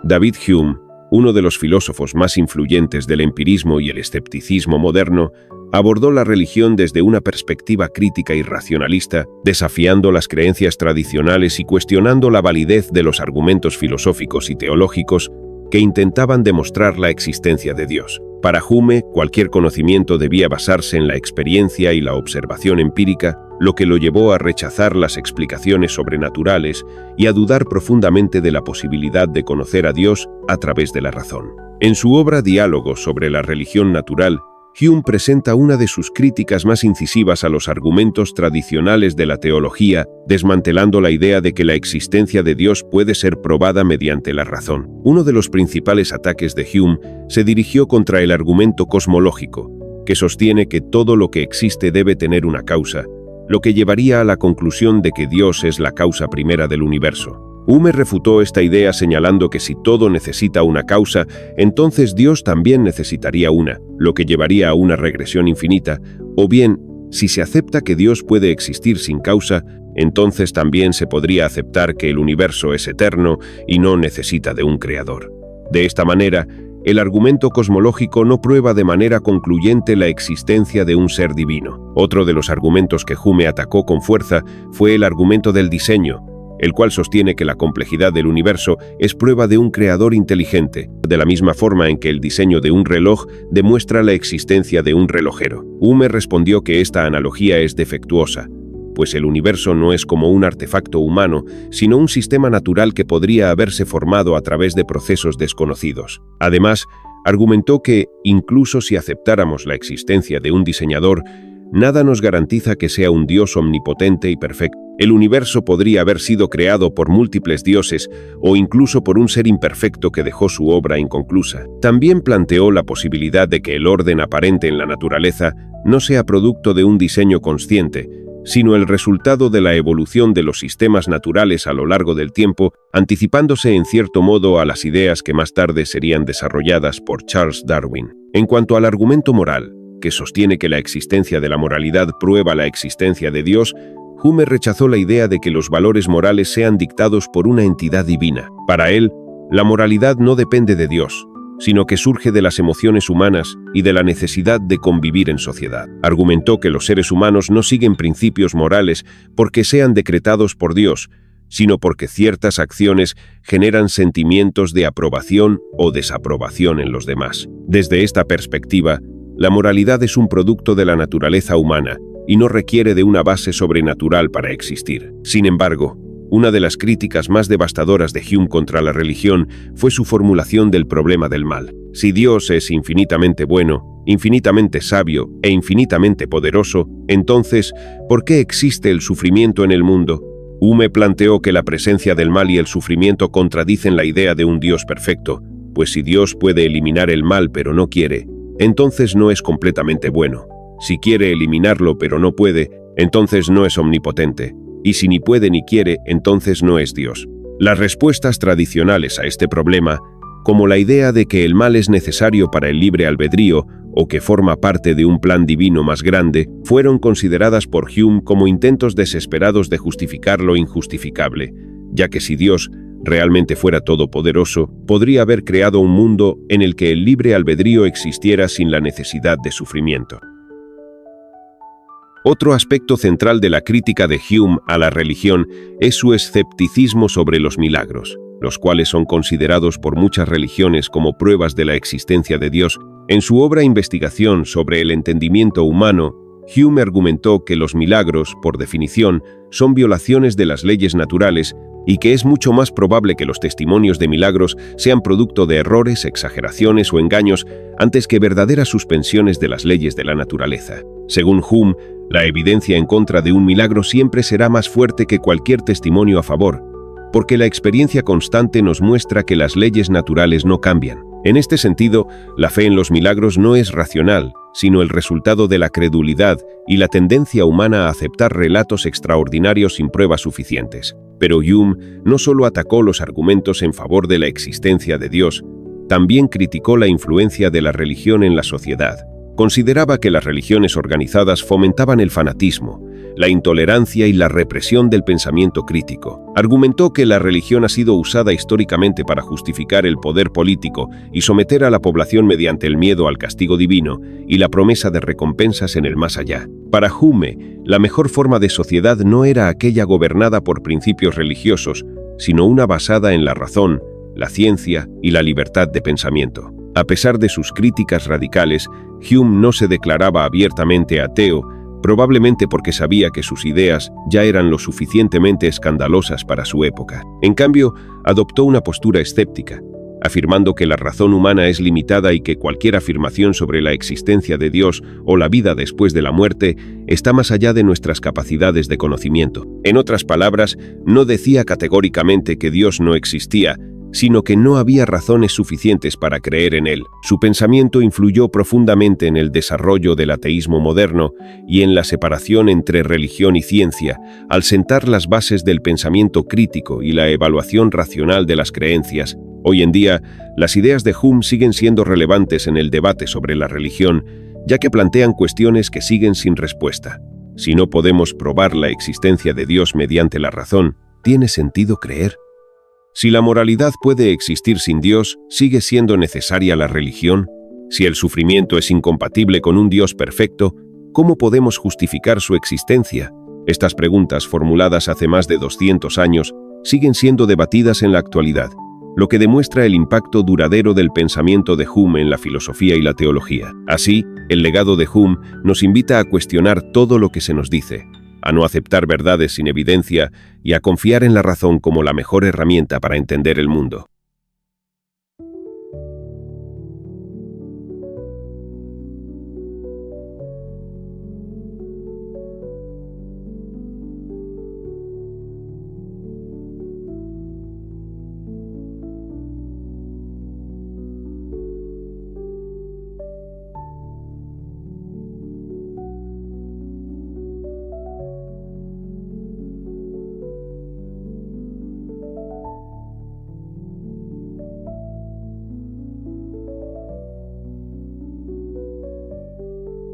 David Hume, uno de los filósofos más influyentes del empirismo y el escepticismo moderno, abordó la religión desde una perspectiva crítica y racionalista, desafiando las creencias tradicionales y cuestionando la validez de los argumentos filosóficos y teológicos que intentaban demostrar la existencia de Dios. Para Hume, cualquier conocimiento debía basarse en la experiencia y la observación empírica, lo que lo llevó a rechazar las explicaciones sobrenaturales y a dudar profundamente de la posibilidad de conocer a Dios a través de la razón. En su obra Diálogos sobre la religión natural, Hume presenta una de sus críticas más incisivas a los argumentos tradicionales de la teología, desmantelando la idea de que la existencia de Dios puede ser probada mediante la razón. Uno de los principales ataques de Hume se dirigió contra el argumento cosmológico, que sostiene que todo lo que existe debe tener una causa, lo que llevaría a la conclusión de que Dios es la causa primera del universo. Hume refutó esta idea señalando que si todo necesita una causa, entonces Dios también necesitaría una, lo que llevaría a una regresión infinita, o bien, si se acepta que Dios puede existir sin causa, entonces también se podría aceptar que el universo es eterno y no necesita de un creador. De esta manera, el argumento cosmológico no prueba de manera concluyente la existencia de un ser divino. Otro de los argumentos que Hume atacó con fuerza fue el argumento del diseño, el cual sostiene que la complejidad del universo es prueba de un creador inteligente, de la misma forma en que el diseño de un reloj demuestra la existencia de un relojero. Hume respondió que esta analogía es defectuosa, pues el universo no es como un artefacto humano, sino un sistema natural que podría haberse formado a través de procesos desconocidos. Además, argumentó que, incluso si aceptáramos la existencia de un diseñador, nada nos garantiza que sea un Dios omnipotente y perfecto. El universo podría haber sido creado por múltiples dioses o incluso por un ser imperfecto que dejó su obra inconclusa. También planteó la posibilidad de que el orden aparente en la naturaleza no sea producto de un diseño consciente, sino el resultado de la evolución de los sistemas naturales a lo largo del tiempo, anticipándose en cierto modo a las ideas que más tarde serían desarrolladas por Charles Darwin. En cuanto al argumento moral, que sostiene que la existencia de la moralidad prueba la existencia de Dios, Hume rechazó la idea de que los valores morales sean dictados por una entidad divina. Para él, la moralidad no depende de Dios, sino que surge de las emociones humanas y de la necesidad de convivir en sociedad. Argumentó que los seres humanos no siguen principios morales porque sean decretados por Dios, sino porque ciertas acciones generan sentimientos de aprobación o desaprobación en los demás. Desde esta perspectiva, la moralidad es un producto de la naturaleza humana y no requiere de una base sobrenatural para existir. Sin embargo, una de las críticas más devastadoras de Hume contra la religión fue su formulación del problema del mal. Si Dios es infinitamente bueno, infinitamente sabio e infinitamente poderoso, entonces, ¿por qué existe el sufrimiento en el mundo? Hume planteó que la presencia del mal y el sufrimiento contradicen la idea de un Dios perfecto, pues si Dios puede eliminar el mal pero no quiere, entonces no es completamente bueno. Si quiere eliminarlo pero no puede, entonces no es omnipotente. Y si ni puede ni quiere, entonces no es Dios. Las respuestas tradicionales a este problema, como la idea de que el mal es necesario para el libre albedrío o que forma parte de un plan divino más grande, fueron consideradas por Hume como intentos desesperados de justificar lo injustificable, ya que si Dios realmente fuera todopoderoso, podría haber creado un mundo en el que el libre albedrío existiera sin la necesidad de sufrimiento. Otro aspecto central de la crítica de Hume a la religión es su escepticismo sobre los milagros, los cuales son considerados por muchas religiones como pruebas de la existencia de Dios. En su obra Investigación sobre el entendimiento humano, Hume argumentó que los milagros, por definición, son violaciones de las leyes naturales y que es mucho más probable que los testimonios de milagros sean producto de errores, exageraciones o engaños antes que verdaderas suspensiones de las leyes de la naturaleza. Según Hume, la evidencia en contra de un milagro siempre será más fuerte que cualquier testimonio a favor, porque la experiencia constante nos muestra que las leyes naturales no cambian. En este sentido, la fe en los milagros no es racional, sino el resultado de la credulidad y la tendencia humana a aceptar relatos extraordinarios sin pruebas suficientes. Pero Hume no solo atacó los argumentos en favor de la existencia de Dios, también criticó la influencia de la religión en la sociedad. Consideraba que las religiones organizadas fomentaban el fanatismo, la intolerancia y la represión del pensamiento crítico. Argumentó que la religión ha sido usada históricamente para justificar el poder político y someter a la población mediante el miedo al castigo divino y la promesa de recompensas en el más allá. Para Hume, la mejor forma de sociedad no era aquella gobernada por principios religiosos, sino una basada en la razón, la ciencia y la libertad de pensamiento. A pesar de sus críticas radicales, Hume no se declaraba abiertamente ateo, probablemente porque sabía que sus ideas ya eran lo suficientemente escandalosas para su época. En cambio, adoptó una postura escéptica, afirmando que la razón humana es limitada y que cualquier afirmación sobre la existencia de Dios o la vida después de la muerte está más allá de nuestras capacidades de conocimiento. En otras palabras, no decía categóricamente que Dios no existía, sino que no había razones suficientes para creer en él. Su pensamiento influyó profundamente en el desarrollo del ateísmo moderno y en la separación entre religión y ciencia, al sentar las bases del pensamiento crítico y la evaluación racional de las creencias. Hoy en día, las ideas de Hume siguen siendo relevantes en el debate sobre la religión, ya que plantean cuestiones que siguen sin respuesta. Si no podemos probar la existencia de Dios mediante la razón, ¿tiene sentido creer? Si la moralidad puede existir sin Dios, ¿sigue siendo necesaria la religión? Si el sufrimiento es incompatible con un Dios perfecto, ¿cómo podemos justificar su existencia? Estas preguntas, formuladas hace más de 200 años, siguen siendo debatidas en la actualidad, lo que demuestra el impacto duradero del pensamiento de Hume en la filosofía y la teología. Así, el legado de Hume nos invita a cuestionar todo lo que se nos dice, a no aceptar verdades sin evidencia y a confiar en la razón como la mejor herramienta para entender el mundo.